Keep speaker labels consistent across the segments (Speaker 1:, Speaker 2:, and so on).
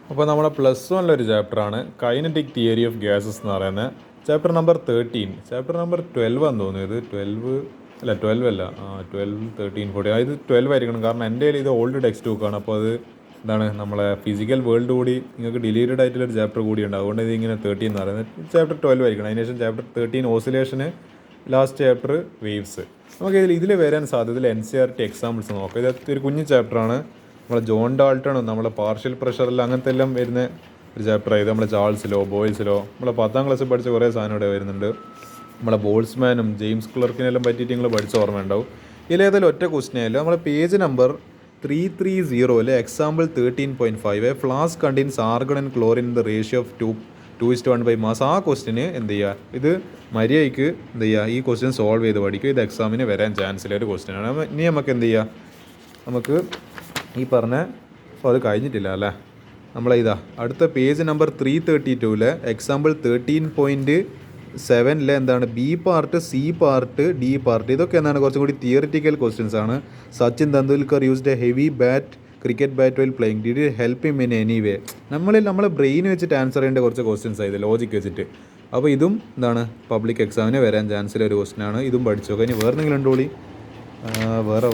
Speaker 1: അപ്പോൾ നമ്മളെ +1 ചാപ്റ്ററാണ് കൈനറ്റിക് തിയറി ഓഫ് ഗ്യാസസ് എന്ന് പറയുന്നത്. ചാപ്റ്റർ നമ്പർ 13, ചാപ്റ്റർ നമ്പർ 12 ആണെന്ന് തോന്നുന്നു. ഇത് 12 അല്ല, 12, 13, 14, ഇത് 12 ആയിരിക്കണം. കാരണം എൻ്റെ കയ്യിൽ ഇത് ഓൾഡ് ടെക്സ്റ്റ് ബുക്കാണ്. അപ്പോൾ അത് എന്താണ് നമ്മളെ ഫിസിക്കൽ വേൾഡ് കൂടി നിങ്ങൾക്ക് ഡിലീറ്റഡ് ആയിട്ടുള്ളൊരു ചാപ്റ്റർ കൂടിയുണ്ട്. അതുകൊണ്ട് ഇത് ഇങ്ങനെ 13 എന്ന് പറയുന്നത്. ചാപ്റ്റർ 12 ആയിരിക്കണം. അതിനുശേഷം ചാപ്റ്റർ 13 ഓസിലേഷന്, ലാസ്റ്റ് ചാപ്റ്റർ വേവ്സ്. നമുക്ക് ഇതിൽ വരാൻ സാധ്യതയിൽ NCERT എക്സാമ്പിൾസ് നോക്കാം. ഇത് ഒരു കുഞ്ഞു ചാപ്റ്ററാണ്. നമ്മളെ ജോൺ ഡാൾട്ടണും നമ്മളെ പാർഷ്യൽ പ്രഷറിൽ അങ്ങനത്തെ എല്ലാം വരുന്ന ഒരു ചാപ്റ്ററായത്. നമ്മളെ ചാൾസിലോ ബോയ്സിലോ നമ്മളെ 10ാം ക്ലാസ്സിൽ പഠിച്ച കുറേ സാധനം ഇവിടെ വരുന്നുണ്ട്. നമ്മളെ ബോൾസ്മാനും ജെയിംസ് ക്ലർക്കിനെല്ലാം പറ്റിയിട്ട് നിങ്ങൾ പഠിച്ച ഓർമ്മ ഉണ്ടാവും. ഇതിലേതായാലും ഒറ്റ ക്വസ്റ്റിനായാലും നമ്മളെ page number 330 example 13.5 flask contains argon and chlorine in the ratio of 2:1 mass. ആ ക്വസ്റ്റിന് എന്ത് ചെയ്യുക, ഇത് മര്യാദയ്ക്ക് എന്ത് ചെയ്യുക, ഈ ക്വസ്റ്റ്യൻ സോൾവ് ചെയ്ത് പഠിക്കുക. ഇത് എക്സാമിന് വരാൻ ചാൻസ് ഉള്ള ഒരു ക്വസ്റ്റ്യനാണ്. ഇനി നമുക്ക് എന്ത് ചെയ്യുക, നമുക്ക് ഈ പറഞ്ഞ അത് കഴിഞ്ഞിട്ടില്ല അല്ലേ, നമ്മളിതാ അടുത്ത പേജ് നമ്പർ 332 എക്സാമ്പിൾ 13.7 എന്താണ് B part, C part, D part. ഇതൊക്കെ എന്താണ് കുറച്ചും കൂടി തിയറിറ്റിക്കൽ ക്വസ്റ്റ്യൻസ് ആണ്. Sachin Tendulkar used A heavy cricket bat while playing, did it help him in any way. നമ്മളെ ബ്രെയിൻ വെച്ചിട്ട് ആൻസർ ചെയ്യേണ്ട കുറച്ച് ക്വസ്റ്റ്യൻസ് ആയത് ലോജിക്ക് വെച്ചിട്ട്. അപ്പോൾ ഇതും എന്താണ് പബ്ലിക് എക്സാമിന് വരാൻ ചാൻസുള്ള ഒരു ക്വസ്റ്റ്യനാണ്. ഇതും പഠിച്ചു നോക്കാം. ഇനി വേറെ എന്തെങ്കിലും ഉണ്ടോളി, വേറെ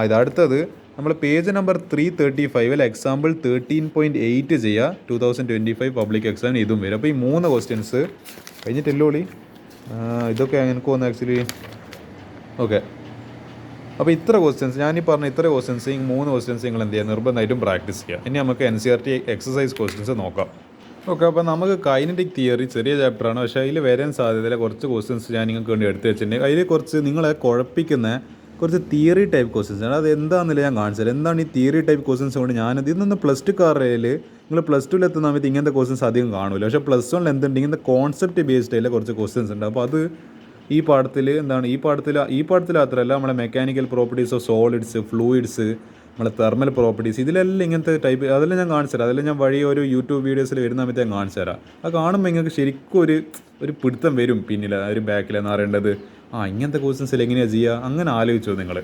Speaker 1: ഇത് അടുത്തത് നമ്മൾ പേജ് നമ്പർ 335 എക്സാമ്പിൾ 13.8 ചെയ്യുക. 2025 പബ്ലിക് എക്സാമിന് ഇതും വരും. അപ്പോൾ ഈ 3 ക്വസ്റ്റ്യൻസ് കഴിഞ്ഞിട്ടില്ലോളി. ഇതൊക്കെ എനിക്ക് തോന്നുന്നു ആക്ച്വലി. ഓക്കെ, അപ്പോൾ ഇത്ര ക്വസ്റ്റ്യൻസ് ഞാനീ പറഞ്ഞ ഇത്ര ക്വസ്റ്റ്യൻസ്, ഈ 3 ക്വസ്റ്റ്യൻസ് നിങ്ങൾ എന്ത് ചെയ്യുക, നിർബന്ധമായിട്ടും പ്രാക്ടീസ് ചെയ്യുക. ഇനി നമുക്ക് NCERT എക്സസൈസ് ക്വസ്റ്റ്യൻസ് നോക്കാം. ഓക്കെ, അപ്പോൾ നമുക്ക് കൈനറ്റിക് തിയറി ചെറിയ ചാപ്റ്ററാണ്. പക്ഷേ അതിൽ വരാൻ സാധ്യതയില്ല കുറച്ച് ക്വസ്റ്റ്യൻസ് ഞാൻ നിങ്ങൾക്ക് വേണ്ടി എടുത്ത് വെച്ചിട്ടുണ്ട്. അതിൽ കുറച്ച് നിങ്ങളെ കുഴപ്പിക്കുന്ന കുറച്ച് തിയറി ടൈപ്പ് ക്വസ്റ്റ്യൻസ് ആണ്. അത് എന്താണെന്നില്ല ഞാൻ കാണിച്ചത്. എന്താണ് ഈ തിയറി ടൈപ്പ് ക്വസ്റ്റ്യൻസ് കൊണ്ട് ഞാനത് ഇതൊന്ന് +2 നിങ്ങൾ +2 എത്തുന്ന സമയത്ത് ഇങ്ങനത്തെ ക്വസ്റ്റ്യൻസ് അധികം കാണില്ല. പക്ഷേ +1 എന്തുണ്ട്, ഇങ്ങനത്തെ കോൺസെപ്റ്റ് ബേസ്ഡ് ആയിട്ടുള്ള കുറച്ച് ക്വസ്റ്റ്യൻസ് ഉണ്ട്. അപ്പോൾ അത് ഈ പാഠത്തിൽ എന്താണ്, ഈ പാഠത്തിൽ മാത്രമല്ല നമ്മളെ mechanical properties of solids, fluids, നമ്മളെ തെർമൽ പ്രോപ്പർട്ടീസ്, ഇതിലെല്ലാം ഇങ്ങനത്തെ ടൈപ്പ് അതെല്ലാം ഞാൻ കാണിച്ചു തരാം. അതെല്ലാം ഞാൻ വഴി ഒരു യൂട്യൂബ് വീഡിയോസിൽ വരുന്ന സമയത്ത് ഞാൻ കാണിച്ചു തരാം. അത് കാണുമ്പോൾ നിങ്ങൾക്ക് ശരിക്കും ഒരു പിടുത്തം വരും പിന്നിൽ, ഒരു ബാക്കിലെന്ന് പറയേണ്ടത്. ഇങ്ങനത്തെ ക്വസ്റ്റ്യൻസിൽ എങ്ങനെയാണ് ചെയ്യുക, അങ്ങനെ ആലോചിച്ചോ നിങ്ങൾ.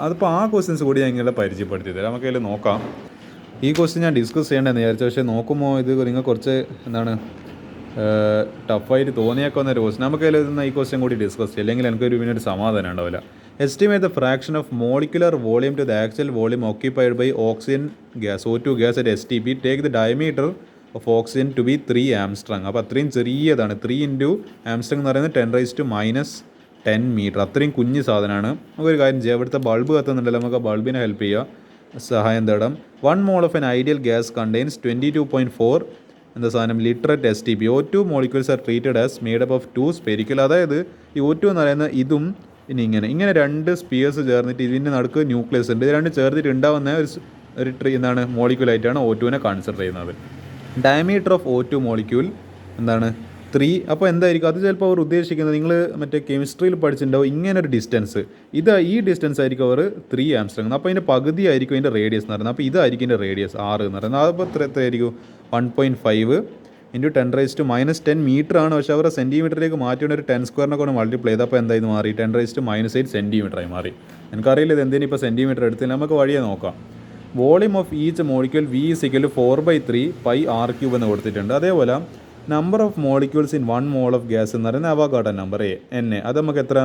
Speaker 1: അതിപ്പോൾ ആ ക്വസ്റ്റ്യൻസ് കൂടി ഞാൻ നിങ്ങളെ പരിചയപ്പെടുത്തി തരാം. നമുക്ക് അതിൽ നോക്കാം. ഈ ക്വസ്റ്റ്യൻ ഞാൻ ഡിസ്കസ് ചെയ്യേണ്ടതെന്ന് വിചാരിച്ചു. പക്ഷേ നോക്കുമ്പോൾ ഇത് നിങ്ങൾ കുറച്ച് എന്താണ് ടഫായിട്ട് തോന്നിയേക്കുന്ന ഒരു ക്വസ്റ്റ്യൻ. നമുക്ക് അതിൽ ഈ ക്വസ്റ്റ്യൻ കൂടി ഡിസ്കസ് ചെയ്യാം, അല്ലെങ്കിൽ എനിക്കൊരു പിന്നെ ഒരു സമാധാനം ഉണ്ടാവില്ല. Estimate the fraction of molecular volume to the actual volume occupied by oxygen gas O2 gas at STP. Take the diameter of oxygen to be 3 angstrom. അപ്പോൾ അത്രയും ചെറിയതാണ്. 3 ഇൻറ്റു ആംസ്ട്രങ് എന്ന് പറയുന്നത് 10⁻10 മീറ്റർ. അത്രയും കുഞ്ഞ് സാധനമാണ്. നമുക്കൊരു കാര്യം ചെയ്യാം, ഇവിടുത്തെ ബൾബ് കത്തുന്നുണ്ടല്ലോ, നമുക്ക് ആ ബൾബിനെ ഹെൽപ്പ് ചെയ്യുക, സഹായം തേടാം. 1 mole of an ideal gas contains 22.4 എന്താ സാധനം litre at STP. O2 molecules are treated as made up of 2 spherical. അതായത് ഈ O2 എന്ന് പറയുന്ന ഇതും ഇങ്ങനെ 2 സ്പിയേഴ്സ് ചേർന്നിട്ട് ഇതിൻ്റെ നടുക്ക് ന്യൂക്ലിയസ് ഉണ്ട്. ഇത് രണ്ടും ചേർത്തിട്ട് ഉണ്ടാകുന്ന ഒരു എന്താണ് മോളിക്യൂലായിട്ടാണ് O2നെ കൺസിഡർ ചെയ്യുന്നത്. ഡയമീറ്റർ ഓഫ് O2 മോളിക്യൂൾ എന്താണ് 3. അപ്പോൾ എന്തായിരിക്കും അത്? ചിലപ്പോൾ അവർ ഉദ്ദേശിക്കുന്നത്, നിങ്ങൾ മറ്റേ കെമിസ്ട്രിയിൽ പഠിച്ചിട്ടുണ്ടാവും ഇങ്ങനൊരു ഡിസ്റ്റൻസ്, ഈ ഡിസ്റ്റൻസ് ആയിരിക്കും അവർ 3 ആംസ്ട്രങ്. അപ്പോൾ അതിൻ്റെ പകുതി ആയിരിക്കും അതിൻ്റെ റേഡിയസ് എന്ന് പറയുന്നത്. അപ്പോൾ ഇതായിരിക്കും ഇതിൻ്റെ റേഡിയസ് 6 എന്ന് പറയുന്നത്. അതിപ്പോൾ എത്രയായിരിക്കും 1.5 ഇൻറ്റു 10⁻10 മീറ്റർ ആണ്. പക്ഷേ അവരുടെ സെൻറ്റിമീറ്ററിലേക്ക് മാറ്റിയാണ് ഒരു 10 സ്ക്വയറിനെ കൊണ്ട് മൾട്ടിപ്ലൈ ചെയ്ത് അപ്പോൾ എന്തായിരുന്നു മാറി 10⁻8 സെൻറ്റിമീറ്ററായി മാറി. എനിക്കറിയില്ല ഇത് എന്തിനും ഇപ്പോൾ സെൻറ്റിമീറ്റർ എടുത്തില്ല. നമുക്ക് വഴിയെ നോക്കാം. Volume of each molecule V = 4/3 πr³ എന്ന് കൊടുത്തിട്ടുണ്ട്. അതേപോലെ number of molecules in 1 mole of gas എന്ന് പറയുന്നത് അവഗാഡ്രോ നമ്പർ N. അത് നമുക്ക് എത്ര,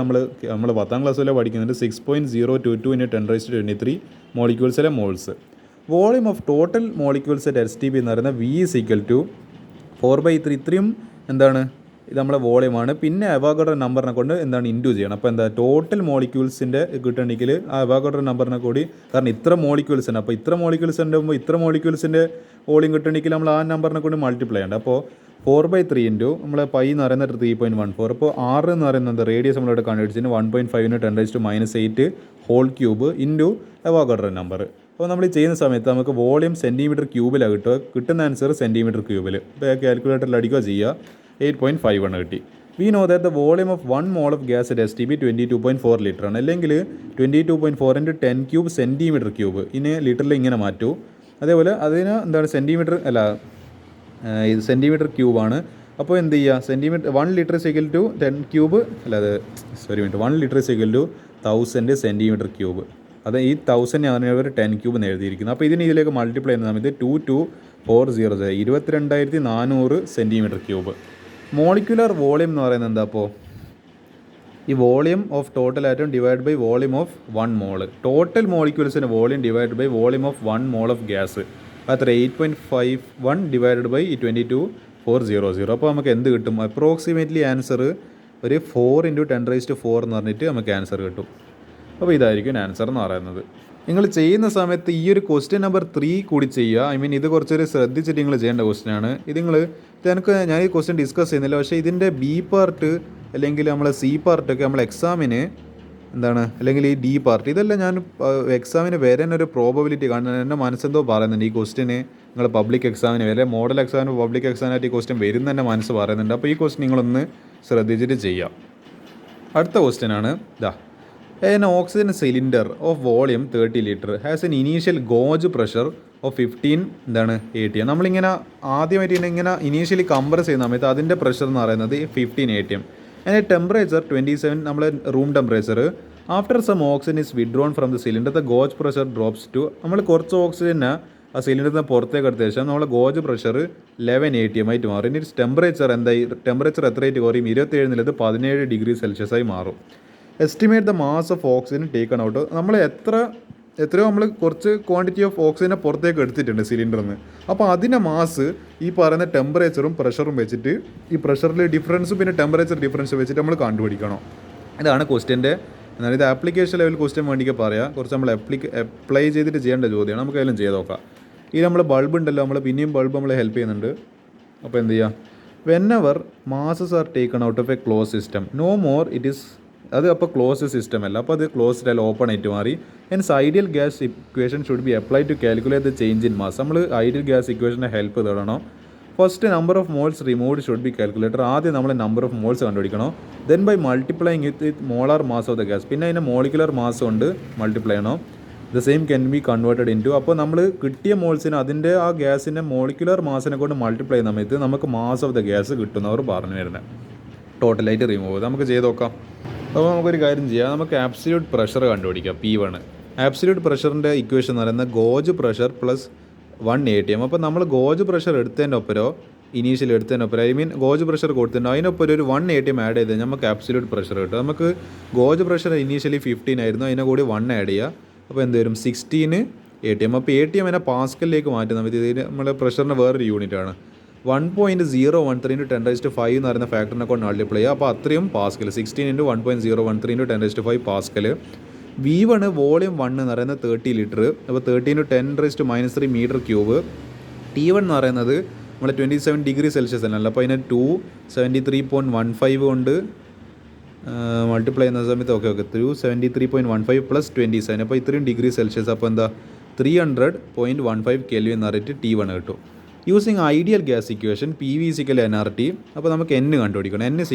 Speaker 1: നമ്മൾ 10ാം ക്ലാസ്സിലെ പഠിക്കുന്നുണ്ട് 6.022 × 10⁻23 മോളിക്യൂൾസിലെ moles. Volume of total molecules at STP എന്ന് പറയുന്നത് V = 4/3. ഇത്രയും എന്താണ് ഇത് നമ്മളെ വോളിയമാണ്. പിന്നെ അവഗാഡ്രോ നമ്പറിനെ കൊണ്ട് എന്താണ് ഇൻറ്റു ചെയ്യണം. അപ്പോൾ എന്താ ടോട്ടൽ മോളിക്യൂൾസിൻ്റെ കിട്ടണമെങ്കിൽ ആ അവഗാഡ്രോ നമ്പറിനെ കൂടി, കാരണം ഇത്ര മോളിക്യൂൾസ് ഉണ്ട്, അപ്പോൾ ഇത്ര മോളിക്യൂൾസ് ഉണ്ടാകുമ്പോൾ ഇത്ര മോളിക്യൂൾസിൻ്റെ വോളിയം കിട്ടണമെങ്കിൽ നമ്മൾ ആ നമ്പറിനെ കൊണ്ട് മൾട്ടിപ്ലൈ ചെയ്യണം. അപ്പോൾ 4/3 ഇൻറ്റു നമ്മളെ പൈ എന്ന് പറയുന്നത് 3.14. അപ്പോൾ 6 എന്ന് പറയുന്നത് റേഡിയസ് നമ്മളിവിടെ കണ്ടുപിടിച്ചിട്ട് 1.5 × 10⁻8³ ഇൻറ്റു അവഗാഡ്രോ നമ്പർ. അപ്പോൾ നമ്മൾ ചെയ്യുന്ന സമയത്ത് നമുക്ക് വോളിയം സെൻറ്റിമീറ്റർ ക്യൂബിലാണ് കിട്ടുന്ന ആൻസർ സെൻറ്റിമീറ്റർ ക്യൂബിൽ. ഇപ്പോൾ കാൽക്കുലേറ്ററിൽ അടിക്കുക ചെയ്യുക. 8.51 കിട്ടി. We know that the volume of 1 mole of gas at STP 22.4 litre ആണ്. അല്ലെങ്കിൽ 22.4 × 10³ സെൻറ്റിമീറ്റർ ക്യൂബ്. ഇനി ലിറ്ററിൽ ഇങ്ങനെ മാറ്റൂ. അതേപോലെ അതിന് എന്താണ് സെൻറ്റിമീറ്റർ അല്ല, ഇത് സെൻറ്റിമീറ്റർ ക്യൂബാണ്. അപ്പോൾ എന്ത് ചെയ്യുക, സെൻറ്റിമീറ്റർ 1 ലിറ്റർ = 10³ അല്ലാതെ 1 ലിറ്റർ = 1000 സെൻറ്റിമീറ്റർ ക്യൂബ്. അത് ഈ 1000 ഞാൻ ഒരു 10³ എന്ന് എഴുതിയിരിക്കുന്നത്. അപ്പോൾ ഇതിന് ഇതിലേക്ക് മൾട്ടിപ്ലൈ ചെയ്യുന്ന സമയത്ത് 2 400 22,400 സെൻറ്റിമീറ്റർ ക്യൂബ്. മോളിക്കുലർ വോളിയം എന്ന് പറയുന്നത് എന്താ അപ്പോൾ ഈ volume of total atom divide by volume of 1 mole. Total മോളിക്യൂൾസിന് volume divide by volume of 1 mole of gas. അത്ര 8.51 ഡിവൈഡ് ബൈ 22,400. അപ്പോൾ നമുക്ക് എന്ത് കിട്ടും? അപ്രോക്സിമേറ്റ്ലി ആൻസർ ഒരു 4 × 10⁴ എന്ന് പറഞ്ഞിട്ട് നമുക്ക് ആൻസർ കിട്ടും. അപ്പോൾ ഇതായിരിക്കും ആൻസർ എന്ന് പറയുന്നത്. നിങ്ങൾ ചെയ്യുന്ന സമയത്ത് ഈ ഒരു ക്വസ്റ്റ്യൻ നമ്പർ 3 കൂടി ചെയ്യുക. ഇത് കുറച്ചൊരു ശ്രദ്ധിച്ചിട്ട് നിങ്ങൾ ചെയ്യേണ്ട ക്വസ്റ്റ്യനാണ്. ഇത് ഞാൻ ഈ ക്വസ്റ്റ്യൻ ഡിസ്കസ് ചെയ്യുന്നില്ല, പക്ഷേ ഇതിൻ്റെ ബി പാർട്ട് അല്ലെങ്കിൽ നമ്മളെ സി പാർട്ടൊക്കെ നമ്മൾ എക്സാമിന് അല്ലെങ്കിൽ ഈ ഡി പാർട്ട് ഇതെല്ലാം ഞാൻ എക്സാമിന് വരാൻ ഒരു പ്രോബബിലിറ്റി കാണുന്നത്. എൻ്റെ മനസ്സെന്തോ പറയുന്നുണ്ട് ഈ ക്വസ്റ്റ്യന് നിങ്ങൾ പബ്ലിക് എക്സാമിന് വരെ മോഡൽ എക്സാമിന് പബ്ലിക് എക്സാമിനായിട്ട് ഈ ക്വസ്റ്റ്യൻ വരുന്ന എൻ്റെ മനസ്സ് പറയുന്നുണ്ട്. അപ്പോൾ ഈ ക്വസ്റ്റ്യൻ നിങ്ങളൊന്ന് ശ്രദ്ധിച്ചിട്ട് ചെയ്യാം. അടുത്ത ക്വസ്റ്റ്യനാണ് an oxygen cylinder of volume 30 liter has an initial gauge pressure of 15 atm. നമ്മളിങ്ങനെ ആദ്യമായിട്ട് ഇങ്ങനെ ഇനീഷ്യലി കംപ്രസ് ചെയ്യുന്ന സമയത്ത് അതിൻ്റെ പ്രഷർ എന്ന് പറയുന്നത് 15 atm. അതിൻ്റെ ടെമ്പറേച്ചർ 27, നമ്മളെ room temperature. After some oxygen is withdrawn from the cylinder the gauge pressure drops to. നമ്മൾ കുറച്ച് ഓക്സിജനെ ആ സിലിണ്ടറിൽ നിന്ന് പുറത്തേക്ക് എടുത്ത ശേഷം നമ്മളെ ഗോജ് പ്രഷർ 11 atm ആയിട്ട് മാറും. ഇനി ടെമ്പറേച്ചർ ടെമ്പറേച്ചർ എത്രയായിട്ട് കുറയും? 27 17 ഡിഗ്രി സെൽഷ്യസ് ആയി മാറും. Estimate the mass of oxygen taken out. നമ്മൾ എത്രയോ നമ്മൾ കുറച്ച് ക്വാണ്ടിറ്റി ഓഫ് ഓക്സിജനെ പുറത്തേക്ക് എടുത്തിട്ടുണ്ട് സിലിണ്ടറിൽ നിന്ന്. അപ്പോൾ അതിൻ്റെ മാസ് ഈ പറയുന്ന ടെമ്പറേച്ചറും പ്രഷറും വെച്ചിട്ട് ഈ പ്രഷറിൽ ഡിഫറൻസും പിന്നെ ടെമ്പറേച്ചർ ഡിഫറൻസ് വെച്ചിട്ട് നമ്മൾ കണ്ടുപിടിക്കണം. ഇതാണ് ക്വസ്റ്റ്യൻ്റെ. എന്നാൽ ഇത് ആപ്ലിക്കേഷൻ ലെവൽ ക്വസ്റ്റ്യൻ വേണ്ടിയൊക്കെ പറയാം. കുറച്ച് നമ്മൾ അപ്ലൈ ചെയ്തിട്ട് ചെയ്യേണ്ട ചോദ്യമാണ്. നമുക്ക് അതിലും ചെയ്ത് നോക്കാം. ഈ നമ്മൾ ബൾബ് ഉണ്ടല്ലോ, നമ്മൾ പിന്നെയും ബൾബ് നമ്മളെ ഹെൽപ്പ് ചെയ്യുന്നുണ്ട്. അപ്പോൾ എന്ത് ചെയ്യുക? Whenever masses are taken out of a close system no more it is. അത് അപ്പോൾ ക്ലോസ് സിസ്റ്റം അല്ല, അപ്പോൾ അത് ക്ലോസ്ഡ് അല്ല, ഓപ്പൺ ആയിട്ട് മാറി. Hence ideal gas equation should be apply to calculate the change in mass. നമ്മൾ ഐഡിയൽ ഗ്യാസ് ഇക്വേഷൻ്റെ ഹെൽപ്പ് തേടണം. First number of moles removed should be calculator. ആദ്യം നമ്മൾ നമ്പർ ഓഫ് മോൾസ് കണ്ടുപിടിക്കണം. Then by multiplying with molar mass of the gas. പിന്നെ അതിനെ molecular mass കൊണ്ട് multiply ചെയ്യണം. The same can be converted into. അപ്പോൾ നമ്മൾ കിട്ടിയ മോൾസിന് അതിൻ്റെ ആ ഗ്യാസിൻ്റെ മോളിക്കുലർ മാസിനെ കൊണ്ട് മൾട്ടിപ്ലൈ ചെയ്യുന്ന സമയത്ത് നമുക്ക് മാസ് ഓഫ് ദ ഗ്യാസ് കിട്ടുന്നവർ പറഞ്ഞു വരുന്നത്. ടോട്ടലായിട്ട് റിമൂവ് ചെയ്ത് നമുക്ക് ചെയ്ത് നോക്കാം. അപ്പോൾ നമുക്കൊരു കാര്യം ചെയ്യാം. നമുക്ക് ആബ്സല്യൂട്ട് പ്രഷർ കണ്ടുപിടിക്കാം. P1. ആബ്സല്യൂട്ട് പ്രഷറിൻ്റെ ഇക്വേഷൻ എന്ന് പറയുന്നത് ഗോജ് പ്രഷർ പ്ലസ് 1 atm. അപ്പോൾ നമ്മൾ ഗോജ് പ്രഷർ എടുത്തതിൻ്റെ ഒപ്പരോ ഇനീഷ്യൽ എടുത്തതിൻ്റെ ഒപ്പരം ഗോജ് പ്രഷർ കൊടുത്തിട്ടുണ്ടോ അതിനൊപ്പം ഒരു 1 atm ആഡ് ചെയ്ത് നമുക്ക് ആബ്സല്യൂട്ട് പ്രഷർ കിട്ടും. നമുക്ക് ഗോജ് പ്രഷർ ഇനീഷ്യലി 15 ആയിരുന്നു, അതിനെ കൂടി 1 ആഡ് ചെയ്യുക. അപ്പോൾ എന്ത് വരും? 16 atm. അപ്പോൾ atm എന്നെ പാസ്കലിലേക്ക് മാറ്റുന്ന സമയത്ത് ഇതിന് നമ്മുടെ പ്രഷറിൻ്റെ വേറൊരു യൂണിറ്റാണ്. 1.013 × 10⁵ എന്ന് പറയുന്ന ഫാക്ടറിനെ കൊണ്ട് മൾട്ടിപ്ലൈ ചെയ്യുക. അപ്പോൾ അത്രയും പാസ്കൽ. 16 × 1.013 × 10⁵ പാസ്കൽ. V1 വോളിയം 1 എന്ന് പറയുന്നത് 30 ലിറ്റർ. അപ്പോൾ 30 × 10⁻³ മീറ്റർ ക്യൂബ്. T1 എന്ന് പറയുന്നത് നമ്മൾ 27 ഡിഗ്രി സെൽഷ്യസ് അല്ല, അപ്പോൾ അതിനെ 273.15 കൊണ്ട് മൾട്ടിപ്ലൈ ചെയ്യുന്ന സമയത്ത് ഓക്കെ 273.15 + 27. അപ്പോൾ ഇത്രയും ഡിഗ്രി സെൽഷ്യസ്. അപ്പോൾ എന്താ 300.15 കെൽവിൻ എന്ന് പറഞ്ഞിട്ട് T1 കിട്ടും. Using ideal gas equation PV = nRT. അപ്പോൾ നമുക്ക് N കണ്ടുപിടിക്കണം. N =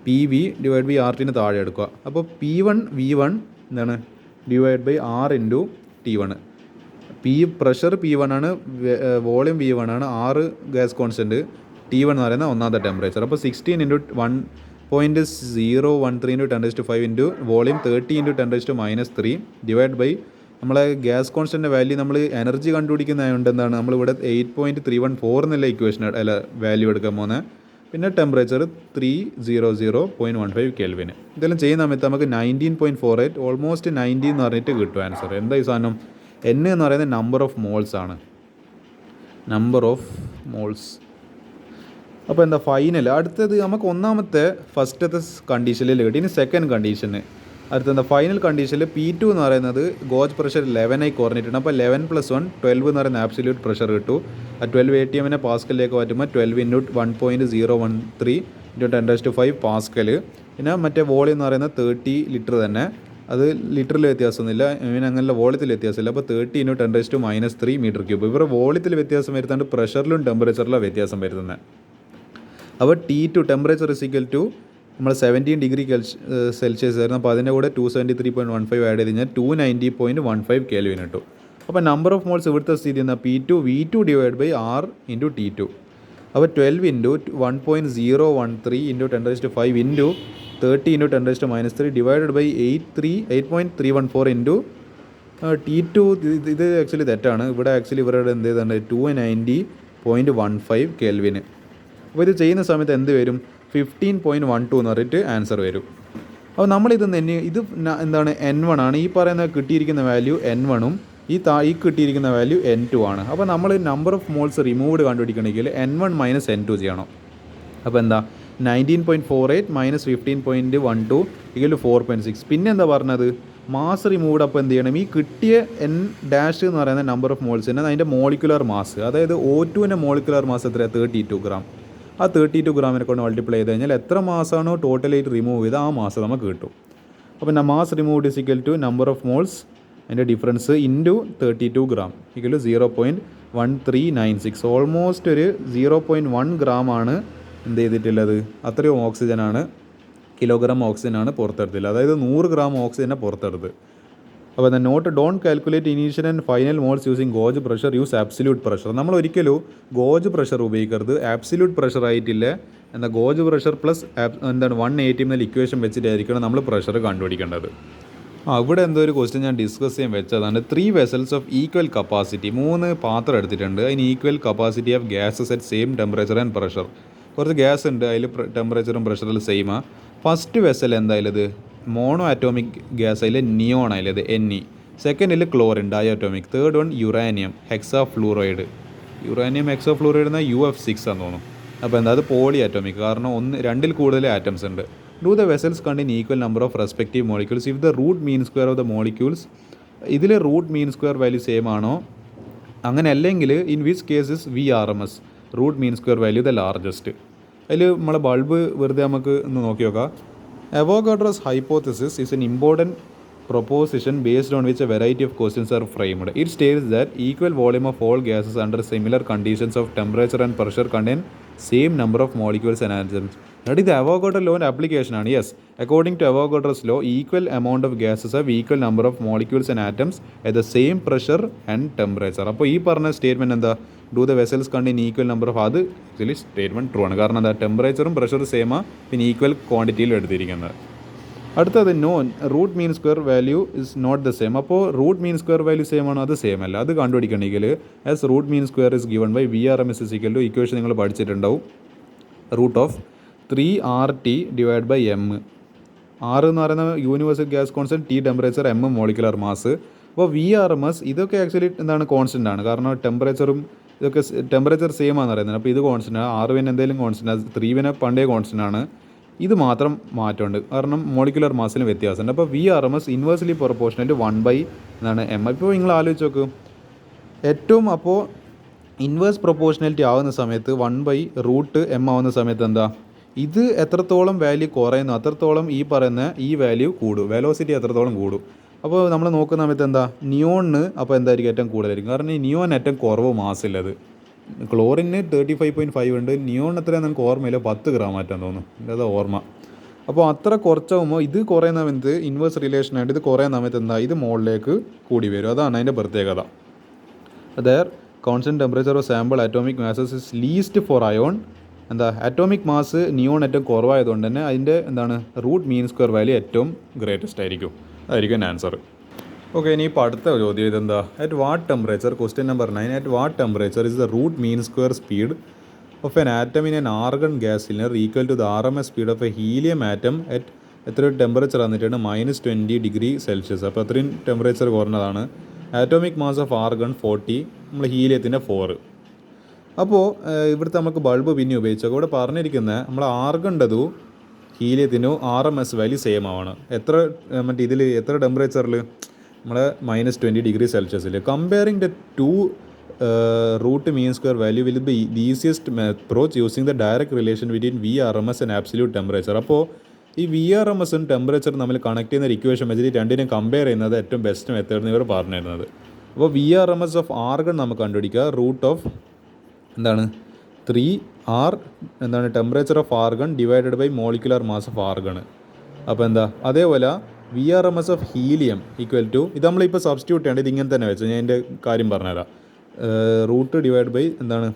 Speaker 1: PV / RT താഴെ എടുക്കുക. അപ്പോൾ P1 V1 divide by R × T1. Pressure P1 ആണ്, വോളിയം V1 ആണ്, R ഗ്യാസ് കോൺസ്റ്റൻറ്റ്, T1 എന്ന് പറയുന്ന ഒന്നാമത്തെ ടെമ്പറേച്ചർ. അപ്പോൾ 16 × 1.013 × 10⁵ വോളിയം 30 × 10⁻³ ഡിവൈഡ് ബൈ നമ്മളെ ഗ്യാസ് കോൺസ്റ്റൻറ്റിൻ്റെ വാല്യൂ നമ്മൾ എനർജി കണ്ടുപിടിക്കുന്നതായതുകൊണ്ട് നമ്മളിവിടെ 8.314 എന്നുള്ള ഇക്വേഷൻ വാല്യൂ എടുക്കാൻ പോകുന്നത്. പിന്നെ ടെമ്പറേച്ചർ 300.15 കെൽവിന്. ഇതെല്ലാം ചെയ്യുന്ന സമയത്ത് നമുക്ക് 19.48 ഓൾമോസ്റ്റ് 90 എന്ന് പറഞ്ഞിട്ട് കിട്ടും ആൻസർ. എന്താ ഈ സാധനം? N എന്ന് പറയുന്നത് നമ്പർ ഓഫ് മോൾസ് ആണ്. Number of moles. അപ്പോൾ എന്താ ഫൈനൽ? അടുത്തത് നമുക്ക് ഒന്നാമത്തെ ഫസ്റ്റത്തെ കണ്ടീഷനിൽ കിട്ടി. ഇനി സെക്കൻഡ് കണ്ടീഷന് അടുത്ത ഫൈനൽ കണ്ടീഷനിൽ P2 എന്ന് പറയുന്നത് ഗോജ് പ്രഷർ 11 ആയി കുറഞ്ഞിട്ടുണ്ട്. അപ്പോൾ 11 + 1 12 എന്ന് പറയുന്ന ആബ്സല്യൂട്ട് പ്രഷർ കിട്ടും. ആ 12 atm പാസ്കലിലേക്ക് മാറ്റുമ്പോൾ 12 × 1.013 × 10⁵ പാസ്കൽ. പിന്നെ മറ്റേ വോളിയം എന്ന് പറയുന്നത് 30 ലിറ്റർ തന്നെ. അത് ലിറ്ററിൽ വ്യത്യാസമൊന്നുമില്ല, അങ്ങനെ വോളിയത്തിൽ വ്യത്യാസമില്ല. അപ്പോൾ 30 × 10⁻³ മീറ്റർ ക്യൂബ്. ഇവരുടെ വോളിയത്തിൽ വ്യത്യാസം വരുന്നുണ്ട്, പ്രഷറിലും ടെമ്പറേച്ചറിലും വ്യത്യാസം വരുന്നത്. അപ്പോൾ T2 ടെമ്പറേച്ചർ = നമ്മൾ 17 ഡിഗ്രി സെൽഷ്യസ് ആയിരുന്നു. അപ്പോൾ അതിൻ്റെ കൂടെ 273.15 ആഡ് ചെയ്ത് കഴിഞ്ഞാൽ 290.15 കെൽവിൻ കിട്ടും. അപ്പോൾ നമ്പർ ഓഫ് മോൾസ് ഇവിടുത്തെ സ്ഥിതി എന്നാൽ P2 V2 divide by R × T2. അപ്പോൾ 12 × 1.013 × 10⁵ × 30 × 10⁻³ ഡിവൈഡഡ് ബൈ 8.314 × T2 ഇത് ആക്ച്വലി തെറ്റാണ്. ഇവിടെ ആക്ച്വലി ഇവരുടെ എന്ത് ചെയ്താണ് 290.15 കെൽവിന്. അപ്പോൾ ഇത് ചെയ്യുന്ന സമയത്ത് എന്ത് വരും 15.12 എന്ന് പറഞ്ഞിട്ട് ആൻസർ വരും. അപ്പോൾ നമ്മളിത് ഇത് എന്താണ് N1 ആണ്. ഈ പറയുന്ന കിട്ടിയിരിക്കുന്ന വാല്യൂ N1ഉം ഈ കിട്ടിയിരിക്കുന്ന വാല്യൂ N2 ആണ്. അപ്പോൾ നമ്മൾ നമ്പർ ഓഫ് മോൾസ് റിമൂവ്ഡ് കണ്ടുപിടിക്കണമെങ്കിൽ N1 മൈനസ് N2 ചെയ്യണം. അപ്പോൾ എന്താ 19.48 മൈനസ് 15.12 = 4.6. പിന്നെ എന്താ പറഞ്ഞത് മാസ് റിമൂവ്ഡ്. അപ്പോൾ എന്ത് ചെയ്യണം ഈ കിട്ടിയ N ഡാഷ് എന്ന് പറയുന്ന നമ്പർ ഓഫ് മോൾസിന് അതിൻ്റെ മോളിക്കുലർ മാസ്, അതായത് O2ൻ്റെ മോളിക്കുലർ മാസ് എത്രയാണ് 32 ഗ്രാം. ആ 32 ഗ്രാമിനെ കൊണ്ട് മൾട്ടിപ്ലൈ ചെയ്ത് കഴിഞ്ഞാൽ എത്ര മാസമാണോ ടോട്ടലായിട്ട് റിമൂവ് ചെയ്ത് ആ മാസം നമുക്ക് കിട്ടും. അപ്പോൾ mass removed is equal to number of moles അതിൻ്റെ ഡിഫറൻസ് ഇൻറ്റു 32 ഗ്രാം = 0.1396. ഓൾമോസ്റ്റ് ഒരു 0.1 ഗ്രാമാണ് എന്ത് ചെയ്തിട്ടുള്ളത്, അത്രയും ഓക്സിജനാണ് കിലോഗ്രാം ഓക്സിജനാണ് പുറത്തെടുത്തില്ല. അതായത് 100 ഗ്രാം ഓക്സിജനെ പുറത്തെടുത്ത്. അപ്പോൾ don't calculate initial and final moles using gauge pressure, use absolute pressure. നമ്മൾ ഒരിക്കലും ഗോജ് പ്രഷർ ഉപയോഗിക്കരുത്. ആബ്സല്യൂട്ട് പ്രഷർ ആയിട്ടില്ല എന്താ ഗോജ് പ്രഷർ പ്ലസ് 180 എന്ന ഇക്വേഷൻ വെച്ചിട്ടായിരിക്കണം നമ്മൾ പ്രഷർ കണ്ടുപിടിക്കേണ്ടത്. ഇവിടെ എന്തോ ഒരു ക്വസ്റ്റ്യൻ ഞാൻ ഡിസ്കസ് ചെയ്യാൻ വെച്ചതാണ്. 3 വെസൽസ് ഓഫ് ഈക്വൽ കപ്പാസിറ്റി, 3 പാത്രം എടുത്തിട്ടുണ്ട്. അതിന് equal capacity of gases at same temperature and pressure. കുറച്ച് ഗ്യാസ് ഉണ്ട്, അതിൽ ടെമ്പറേച്ചറും പ്രഷറിൽ സെയിമാണ്. ഫസ്റ്റ് വെസൽ എന്തായാലും ഇത് മോണോ ആറ്റോമിക് ഗ്യാസ്, അതിൽ നിയോൺ ആയാലത് Ne. സെക്കൻഡിൽ chlorine diatomic. Third one uranium hexafluoride. Uranium hexafluoride എന്നാൽ UF6 ആണെന്ന് തോന്നുന്നു. അപ്പോൾ എന്താ അത് പോളി ആറ്റോമിക്, കാരണം 2ൽ കൂടുതൽ ആറ്റംസ് ഉണ്ട്. Do the vessels contain equal number of respective molecules if the root mean square of the molecules. ഇതിൽ root mean square value same ആണോ, അങ്ങനെ അല്ലെങ്കിൽ in which cases VRMS root mean square value the largest. അതിൽ നമ്മളെ bulb വെറുതെ നമുക്ക് ഒന്ന് നോക്കി നോക്കാം. Avogadro's hypothesis is an important proposition based on which a variety of questions are framed. It states that equal volume of all gases under similar conditions of temperature and pressure contain same number of molecules and atoms. That is the Avogadro law and application. Yes, according to Avogadro's law, equal amount of gases have equal number of molecules and atoms at the same pressure and temperature. അപ്പോൾ ഈ പറഞ്ഞ statement എന്താ, do the vessels contain equal number of, അത് actually statement true ആണ്. കാരണം എന്താ ടെമ്പറേച്ചറും പ്രഷറും സെയിമാണ്, പിന്നെ ഈക്വൽ ക്വാണ്ടിറ്റിയിൽ എടുത്തിരിക്കുന്നത്. അടുത്തത് non root mean square value is not the same. അപ്പോൾ root mean square value same ആണോ, അത് സെയിം അല്ല. അത് കണ്ടുപിടിക്കണമെങ്കിൽ as root mean square is given by VRMS is equal to, equation നിങ്ങൾ പഠിച്ചിട്ടുണ്ടാവും, root of 3RT divide by M. R എന്ന് പറയുന്ന universal gas constant, T temperature, M molecular mass. അപ്പോൾ VRMS ഇതൊക്കെ ആക്ച്വലി എന്താണ് കോൺസ്റ്റൻ്റ് ആണ്, കാരണം ടെമ്പറേച്ചറും ഇതൊക്കെ ടെമ്പറേച്ചർ സെയിം ആണെന്ന് പറയുന്നത്. അപ്പോൾ ഇത് കോൺസ്റ്റൻ്റ് ആണ്. 6 എന്തെങ്കിലും കോൺസ്റ്റൻ്റ് ആണ്, 3 പണ്ടേ കോൺസ്റ്റൻ്റ് ആണ്. ഇത് മാത്രം മാറ്റമുണ്ട്, കാരണം മോളിക്കുലർ മാസിന് വ്യത്യാസമുണ്ട്. അപ്പോൾ VRMS inversely proportional to 1/M. ഇപ്പോൾ നിങ്ങൾ ആലോചിച്ച് നോക്ക്, ഏറ്റവും അപ്പോൾ ഇൻവേഴ്സ് പ്രൊപ്പോർഷണലിറ്റി ആവുന്ന സമയത്ത് 1/√M ആവുന്ന സമയത്ത് എന്താ, ഇത് എത്രത്തോളം വാല്യൂ കുറയുന്നു അത്രത്തോളം ഈ പറയുന്ന ഈ വാല്യൂ കൂടും, വെലോസിറ്റി എത്രത്തോളം കൂടും. അപ്പോൾ നമ്മൾ നോക്കുന്ന സമയത്ത് എന്താ നിയോണിന് അപ്പോൾ എന്തായിരിക്കും ഏറ്റവും കൂടുതലായിരിക്കും, കാരണം ഈ നിയോൺ ഏറ്റവും കുറവ് മാസില്ലത്. ക്ലോറിന് 35.5 ഉണ്ട്, നിയോൺ എത്രയാണ് നമുക്ക് ഓർമ്മയില്ല, 10 ഗ്രാം ആറ്റാൻ തോന്നുന്നു, അത് ഓർമ്മ. അപ്പോൾ അത്ര കുറച്ചാകുമ്പോൾ ഇത് കുറയുന്ന സമയത്ത് ഇൻവേഴ്സ് റിലേഷനായിട്ട് ഇത് കുറയുന്ന സമയത്ത് എന്താ ഇത് മുകളിലേക്ക് കൂടി വരും. അതാണ് അതിൻ്റെ പ്രത്യേകത. There constant temperature of sample atomic masses is least for ion. എന്താ അറ്റോമിക് മാസ് നിയോൺ ഏറ്റവും കുറവായതുകൊണ്ട് തന്നെ അതിൻ്റെ എന്താണ് റൂട്ട് മീൻ സ്ക്വയർ വാല്യൂ ഏറ്റവും ഗ്രേറ്റസ്റ്റ് ആയിരിക്കും. അതായിരിക്കും ആൻസർ. ഓക്കെ, ഇനി ഇപ്പോൾ അടുത്ത ചോദ്യം ഇതെന്താ, at what temperature, question number 9, at what temperature is the root mean square speed of an atom in an argon gas cylinder equal to the RMS speed of a helium atom at എത്ര temperature വന്നിട്ടുണ്ട് -20 degree Celsius. അപ്പോൾ അത്രയും temperature കുറഞ്ഞതാണ്. Atomic mass of argon 40, നമ്മൾ ഹീലിയത്തിൻ്റെ 4. അപ്പോൾ ഇവിടുത്തെ നമുക്ക് bulb പിന്നെ ഉപയോഗിച്ചോ. ഇവിടെ പറഞ്ഞിരിക്കുന്നത് നമ്മൾ ആർഗണ്ടതു ഹീലിയത്തിനു RMS വാല്യൂ സെയിം ആവണം. എത്ര മറ്റേ ഇതിൽ എത്ര ടെമ്പറേച്ചറിൽ, നമ്മളെ -20 ഡിഗ്രി സെൽഷ്യസിൽ. Comparing the 2 root mean square value will be the easiest approach using the direct relation between VRMS and absolute temperature. അപ്പോൾ ഈ VRMSും ടെമ്പറേച്ചറും തമ്മിൽ കണക്ട് ചെയ്യുന്ന ഒരു ഇക്വേഷൻ വെച്ചിട്ട് രണ്ടിനും കമ്പയർ ചെയ്യുന്നത് ഏറ്റവും ബെസ്റ്റ് മെത്തേഡ് എന്ന് ഇവർ പറഞ്ഞിരുന്നത്. അപ്പോൾ VRMS ഓഫ് ആർഗൺ നമുക്ക് കണ്ടുപിടിക്കുക, റൂട്ട് ഓഫ് എന്താണ് 3R എന്താണ് temperature of argon divided by molecular mass of argon. അപ്പോൾ എന്താ അതേപോലെ VRMS of helium equal to, ഇത് നമ്മളിപ്പോൾ സബ്സ്റ്റിറ്റ്യൂട്ട് ചെയ്യേണ്ടത് ഇത് ഇങ്ങനെ തന്നെ വെച്ചു, ഞാൻ എൻ്റെ കാര്യം പറഞ്ഞുതരാം. റൂട്ട് ഡിവൈഡ് ബൈ എന്താണ്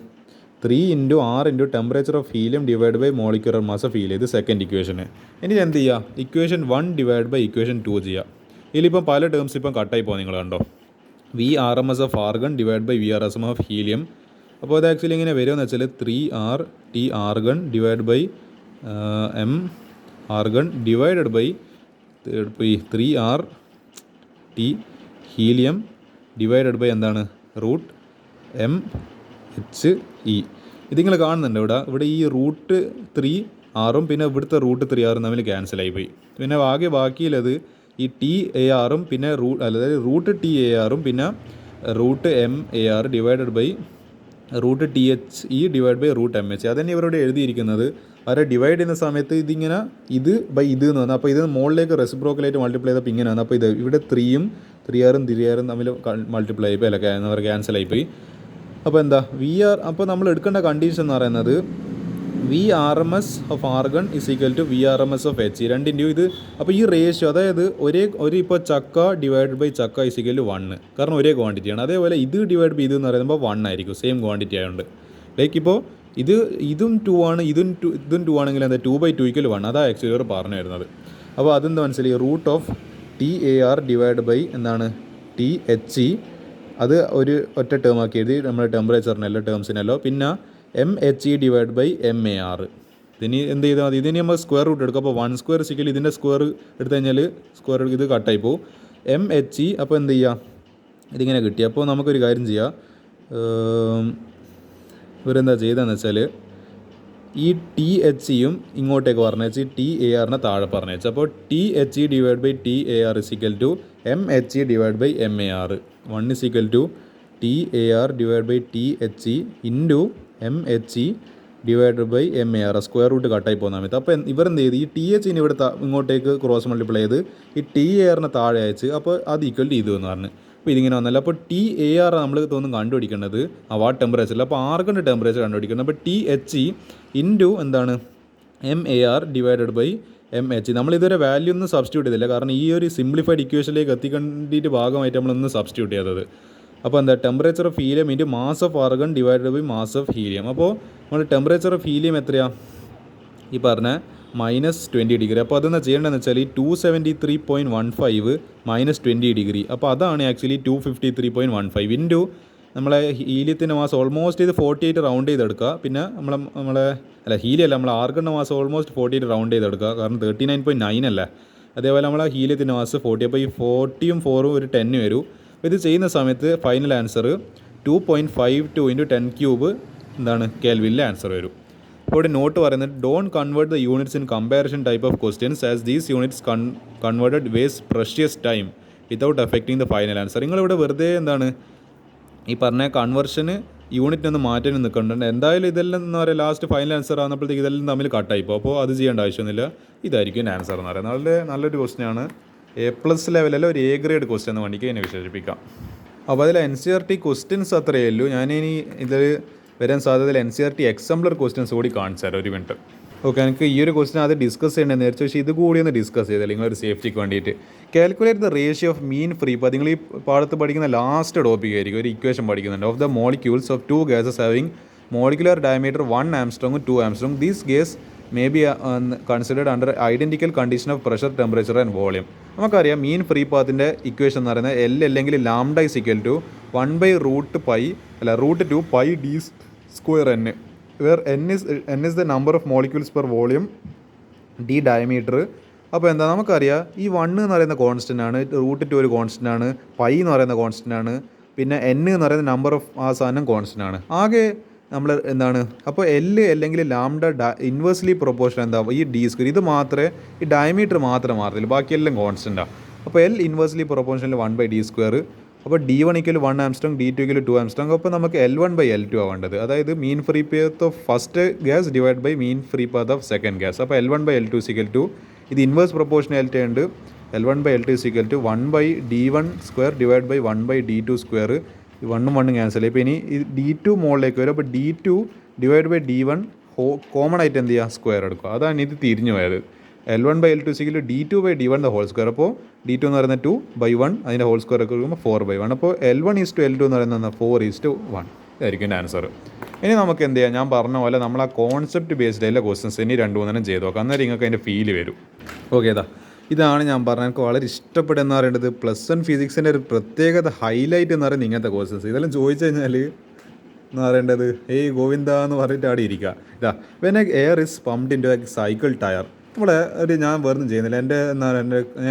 Speaker 1: 3 × R × temperature of helium divide by molecular mass of helium. ഇത് സെക്കൻഡ് ഇക്വേഷന്. ഇനി എന്ത് ചെയ്യുക, ഇക്വേഷൻ 1 ഡിവൈഡ് ബൈ ഇക്വേഷൻ 2 ചെയ്യുക. ഇതിലിപ്പം പല ടേംസ് ഇപ്പം കട്ടായി പോകും, നിങ്ങൾ കണ്ടോ. VRMS of argon divide by VRSM of helium. അപ്പോൾ അത് ആക്ച്വലി ഇങ്ങനെ വരുമെന്ന് വെച്ചാൽ 3RT argon divide by M argon divided by 3RT helium divided by എന്താണ് √MHE. ഇതിങ്ങൾ കാണുന്നുണ്ട് ഇവിടെ ഈ √3R പിന്നെ ഇവിടുത്തെ √3R തമ്മിൽ ക്യാൻസലായി പോയി. പിന്നെ ബാക്കിയുള്ളത് ഈ TAR പിന്നെ അതായത് √TAR പിന്നെ √MAR divided by √THE divide by √MH. അതന്നെ ഇവരോട് എഴുതിയിരിക്കുന്നത്. അവരെ ഡിവൈഡ് ചെയ്യുന്ന സമയത്ത് ഇതിങ്ങനെ ഇത് ബൈ ഇത് എന്ന് പറഞ്ഞാൽ അപ്പോൾ ഇത് മുകളിലേക്ക് റെസിപ്രോക്കലായിട്ട് മൾട്ടിപ്ലൈ ചെയ്തപ്പോൾ ഇങ്ങനെയാണ്. അപ്പോൾ ഇത് ഇവിടെ 3R തമ്മിൽ മൾട്ടിപ്ലൈ ആയിപ്പോയി അല്ല എന്താ പറയുക ക്യാൻസലായിപ്പോയി. അപ്പോൾ എന്താ അപ്പോൾ നമ്മൾ എടുക്കേണ്ട കണ്ടീഷൻ എന്ന് പറയുന്നത് VRMS of argon is equal to VRMS of He. രണ്ടിൻ്റെയും ഇത് അപ്പോൾ ഈ റേഷ്യോ അതായത് ഇപ്പോൾ ചക്ക ഡിവൈഡ് ബൈ ചക്ക ഇസ് ഈക്വൽ ടു 1 കാരണം ഒരേ ക്വാണ്ടിറ്റിയാണ്. അതേപോലെ ഇത് ഡിവൈഡ് ബൈ ഇത് എന്ന് പറയുമ്പോൾ 1 ആയിരിക്കും സെയിം ക്വാണ്ടിറ്റി ആയതുകൊണ്ട്. ലൈക്ക് ഇപ്പോൾ ഇതും 2 ആണ് ഇതും 2 ആണെങ്കിൽ എന്താ 2/2 = 1 അതാണ് ആക്ച്വലി അവർ പറഞ്ഞു വരുന്നത്. അപ്പോൾ അതെന്താ മനസ്സിലായി √TAR ഡിവൈഡ് ബൈ എന്താണ് THE അത് ഒരു ഒറ്റ ടേം ആക്കി എഴുതി നമ്മുടെ ടെമ്പറേച്ചറിനല്ലോ ടേംസിനല്ലോ. പിന്നെ MHE ഡിവൈഡ് ബൈ MAR. ഇതിന് എന്ത് ചെയ്താൽ മതി ഇതിന് നമ്മൾ സ്ക്വയർ റൂട്ട് എടുക്കും. അപ്പോൾ 1² സിക്കൽ ഇതിൻ്റെ സ്ക്വയർ എടുത്തു കഴിഞ്ഞാൽ സ്ക്വയർ ഇത് കട്ടായി പോകും. MHE അപ്പോൾ എന്ത് ചെയ്യുക ഇതിങ്ങനെ കിട്ടി. അപ്പോൾ നമുക്കൊരു കാര്യം ചെയ്യാം ഇവരെന്താ ചെയ്തതെന്ന് വെച്ചാൽ ഈ THEയും ഇങ്ങോട്ടേക്ക് പറഞ്ഞേച്ച് TARനെ താഴെ പറഞ്ഞേച്ച്. അപ്പോൾ THE divide by TAR is equal to MHE divide by MAR. 1 is equal to TAR divide by THE into MHE divide by MAR. Square root കട്ടായി പോകുന്ന സമയത്ത് അപ്പോൾ ഇവരെന്ത് ചെയ്ത് ഈ THEനെ ഇവിടെ ഇങ്ങോട്ടേക്ക് ക്രോസ് മൾട്ടിപ്ലൈ ചെയ്ത് ഈ TARനെ താഴെ അയച്ച് അപ്പോൾ അത് ഈക്വൽ ടു ഇത് എന്ന് പറഞ്ഞു. അപ്പോൾ ഇതിങ്ങനെ വന്നല്ലോ. അപ്പോൾ TAR നമ്മൾ കണ്ടുപിടിക്കേണ്ടത് വാട്ട് ടെമ്പറേച്ചറിൽ. അപ്പോൾ ആർഗൻ്റെ ടെമ്പറേച്ചർ കണ്ടുപിടിക്കുന്നത്. അപ്പോൾ THE ഇൻറ്റു എന്താണ് MAR ഡിവൈഡഡ് ബൈ MHE. നമ്മളിതുവരെ വാല്യൂ ഒന്നും സബ്സ്റ്റിറ്റ്യൂട്ട് ചെയ്തില്ല കാരണം ഈ ഒരു സിംപ്ലിഫൈഡ് ഇക്വേഷനിലേക്ക് എത്തിക്കേണ്ടിയിട്ട് ഭാഗമായിട്ട് നമ്മളൊന്ന് സബ്സ്റ്റിറ്റ്യൂട്ട് ചെയ്തത്. അപ്പോൾ എന്താ temperature of helium into mass of argon divided by mass of helium. അപ്പോൾ നമ്മൾ ടെമ്പറേച്ചർ ഓഫ് ഹീലിയം എത്രയാണ് ഈ പറഞ്ഞ -20 അപ്പോൾ അതെന്താ ചെയ്യേണ്ടതെന്ന് വെച്ചാൽ ഈ 273.15 -20 അപ്പോൾ അതാണ് ആക്ച്വലി 253.15 ഇൻറ്റു നമ്മളെ ഹീലിയത്തിൻ്റെ മാസം ഓൾമോസ്റ്റ് ഇത് 48 റൗണ്ട് ചെയ്തെടുക്കുക. പിന്നെ ഹീലിയല്ല നമ്മളെ ആർഗണിൻ്റെ മാസം ഓൾമോസ്റ്റ് 48 റൗണ്ട് ചെയ്തെടുക്കുക കാരണം 39.9 അല്ലേ. അതേപോലെ നമ്മളെ ഹീലിയത്തിൻ്റെ മാസം 40. അപ്പോൾ ഈ 40യും 4ഉം ഒരു 10 വരും. അപ്പോൾ ഇത് ചെയ്യുന്ന സമയത്ത് ഫൈനൽ ആൻസർ 2.52 × 10³ എന്താണ് കെൽവിനിലെ ആൻസർ വരും. അപ്പോൾ ഇവിടെ നോട്ട് പറയുന്നത് don't convert the units in comparison type of questions as these units converted waste precious time without affecting the final answer. നിങ്ങളിവിടെ വെറുതെ എന്താണ് ഈ പറഞ്ഞ കൺവേർഷന് യൂണിറ്റിനൊന്ന് മാറ്റാൻ നിൽക്കുന്നുണ്ട്. എന്തായാലും ഇതെല്ലാം എന്ന് പറയുക ലാസ്റ്റ് ഫൈനൽ ആൻസർ ആകുമ്പോഴത്തേക്ക് ഇതെല്ലാം തമ്മിൽ കട്ടായിപ്പോൾ അപ്പോൾ അത് ചെയ്യേണ്ട ആവശ്യമൊന്നുമില്ല. ഇതായിരിക്കും ആൻസർ എന്ന് പറയുന്നത്. നല്ലൊരു ക്വസ്റ്റ്യനാണ്. A+ ലെവലല്ല ഒരു A ഗ്രേഡ് ക്വസ്റ്റ്യൻ എന്ന് വേണ്ടിക്ക് അതിനെ വിശേഷിപ്പിക്കാം. അപ്പോൾ അതിൽ NCERT ക്വസ്റ്റ്യൻസ് അത്രയേ ഉള്ളൂ. ഞാനിനി ഇതിൽ വരാൻ സാധ്യതയിൽ NCERT എക്സാംപ്ലർ ക്വസ്റ്റ്യൻസ് കൂടി കാണിച്ചു തരാം ഒരു മിനിറ്റ്. ഓക്കെ എനിക്ക് ഈ ഒരു ക്വസ്റ്റ്യൻ അത് ഡിസ്കസ് ചെയ്യേണ്ടതെന്ന് നേരിച്ച് പക്ഷേ ഇത് കൂടി ഒന്ന് ഡിസ്കസ് ചെയ്താൽ നിങ്ങളൊരു സേഫ്റ്റിക്ക് വേണ്ടിയിട്ട്. Calculate the ratio of mean free ഇപ്പോൾ നിങ്ങൾ ഈ പാഠത്ത് പഠിക്കുന്ന ലാസ്റ്റ് ടോപ്പിക് ആയിരിക്കും ഒരു ഇക്വേഷൻ പഠിക്കുന്നുണ്ട് of the molecules of 2 gases having molecular diameter 1 Armstrong 2 Armstrong. These gas may be considered under identical condition of pressure temperature and volume. നമുക്കറിയാം mean free പാത്തിൻ്റെ equation എന്ന് പറയുന്നത് L അല്ലെങ്കിൽ lambda is equal to 1/√2 π_d²n where n is the number of molecules per volume, d diameter. അപ്പോൾ എന്താ നമുക്കറിയാം ഈ 1 എന്ന് പറയുന്ന കോൺസ്റ്റൻ്റ് ആണ്, √2 ഒരു കോൺസ്റ്റൻ്റ് ആണ്, π എന്ന് പറയുന്ന കോൺസ്റ്റൻ്റ് ആണ്, പിന്നെ n എന്ന് പറയുന്ന നമ്പർ ഓഫ് ആ സാധനം കോൺസ്റ്റൻ്റ് ആണ്. ആകെ നമ്മൾ എന്താണ് അപ്പോൾ L അല്ലെങ്കിൽ ലാംഡ ഇൻവേഴ്സ്ലി പ്രൊപ്പോർഷൻ എന്താ ഈ d². ഇത് മാത്രമേ ഈ ഡയമീറ്റർ മാത്രമേ മാറത്തില്ല, ബാക്കിയെല്ലാം കോൺസ്റ്റൻ്റാണ്. അപ്പോൾ L ഇൻവേഴ്സ്ലി പ്രൊപ്പോർഷനിൽ 1/d². അപ്പോൾ D1 = 1 Armstrong, D2 = 2 Armstrong. അപ്പോൾ നമുക്ക് L1/L2 ആവേണ്ടത്. അതായത് mean free path of first gas divide by mean free path of second gas. അപ്പോൾ L1/L2 = ഇത് ഇൻവേഴ്സ് പ്രൊപ്പോർഷനാലിറ്റി ഉണ്ട്. L1/L2 = 1/D1² divide by 1/D2². ഈ 1ഉം 1ഉം ക്യാൻസൽ ചെയ്യും. ഇപ്പോൾ ഇനി ഈ D2 മുകളിലേക്ക് വരും. അപ്പോൾ D2 divide by D1 common ആയിട്ട് എന്ത് ചെയ്യുക സ്ക്വയർ എടുക്കുക. അതാണ് ഇത് തിരിഞ്ഞു പോയത്. L1/L2 = D2/D1 2². അപ്പോൾ D2 എന്ന് പറയുന്നത് 2/1 അതിൻ്റെ ഹോൾ സ്ക്വയർ ഒക്കെ കൊടുക്കുമ്പോൾ 4/1. അപ്പോൾ L1:L2 എന്ന് പറയുന്നത് 4:1 ഇതായിരിക്കും എൻ്റെ ആൻസർ. ഇനി നമുക്ക് എന്ത് ചെയ്യാം, ഞാൻ പറഞ്ഞ പോലെ നമ്മൾ ആ കോൺസെപ്റ്റ് ബേസ്ഡ് ആയിട്ടുള്ള ക്വസ്റ്റ്യൻസ് ഇനി 2-3 ചെയ്ത് നോക്കാം. അന്നേരം നിങ്ങൾക്ക് അതിൻ്റെ ഫീല് വരും. ഓക്കെ ഇതാ ഇതാണ് ഞാൻ പറഞ്ഞത് എനിക്ക് വളരെ ഇഷ്ടപ്പെടുന്ന പറയേണ്ടത് പ്ലസ് വൺ ഫിസിക്സിൻ്റെ ഒരു പ്രത്യേകത ഹൈലൈറ്റ് എന്ന് പറയുന്നത് ഇങ്ങനത്തെ കോഴ്സസ്. ഇതെല്ലാം ചോദിച്ചു കഴിഞ്ഞാൽ എന്ന് പറയേണ്ടത് ഏയ് ഗോവിന്ദ എന്ന് പറഞ്ഞിട്ട് അവിടെ ഇരിക്കുക. ഇതാ when air is pumped into a cycle tyre. നമ്മളെ ഞാൻ വേറൊന്നും ചെയ്യുന്നില്ല. ഞാൻ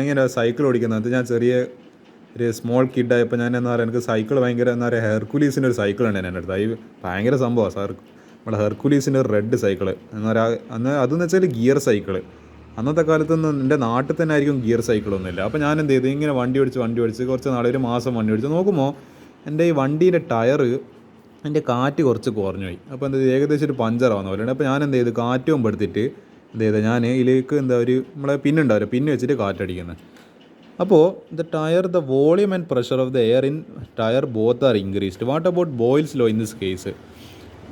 Speaker 1: ഇങ്ങനെ സൈക്കിൾ ഓടിക്കുന്നത് ഞാൻ ചെറിയ ഒരു സ്മോൾ കിഡായപ്പോൾ ഞാൻ എന്താ പറയുക എനിക്ക് സൈക്കിൾ ഭയങ്കര എന്താ പറയുക ഹെർക്കുലീസിൻ്റെ ഒരു സൈക്കിളുണ്ട് എൻ്റെ അടുത്ത്. അത് ഭയങ്കര സംഭവമാണ് സാർ. നമ്മുടെ ഹെർക്കുലീസിൻ്റെ ഒരു റെഡ് സൈക്കിള് എന്ന് പറയുക. അതെന്ന് വെച്ചാൽ ഗിയർ സൈക്കിള്. അന്നത്തെ കാലത്തൊന്നും എൻ്റെ നാട്ടിൽ തന്നെ ആയിരിക്കും ഗിയർ സൈക്കിളൊന്നുമില്ല. അപ്പോൾ ഞാൻ എന്ത് ചെയ്തു, ഇങ്ങനെ വണ്ടി ഓടിച്ച് കുറച്ച് നാളെ ഒരു മാസം വണ്ടി ഓടിച്ച് നോക്കുമ്പോൾ എൻ്റെ ഈ വണ്ടീൻ്റെ ടയറ് എൻ്റെ കാറ്റ് കുറച്ച് കുറഞ്ഞു പോയി. അപ്പോൾ എന്ത് ചെയ്തു, ഏകദേശം ഒരു പഞ്ചറാവുന്ന പോലെയുണ്ട്. അപ്പോൾ ഞാൻ എന്ത് ചെയ്തു, കാറ്റ് മുമ്പ് എടുത്തിട്ട് എന്ത് ചെയ്തു, ഞാൻ ഇതിലേക്ക് എന്താ ഒരു നമ്മളെ പിന്നുണ്ടാവില്ല, പിന്ന് വെച്ചിട്ട് കാറ്റടിക്കുന്നത്. അപ്പോൾ the volume and pressure of the air in tyre both are increased. What about Boyle's law in this case?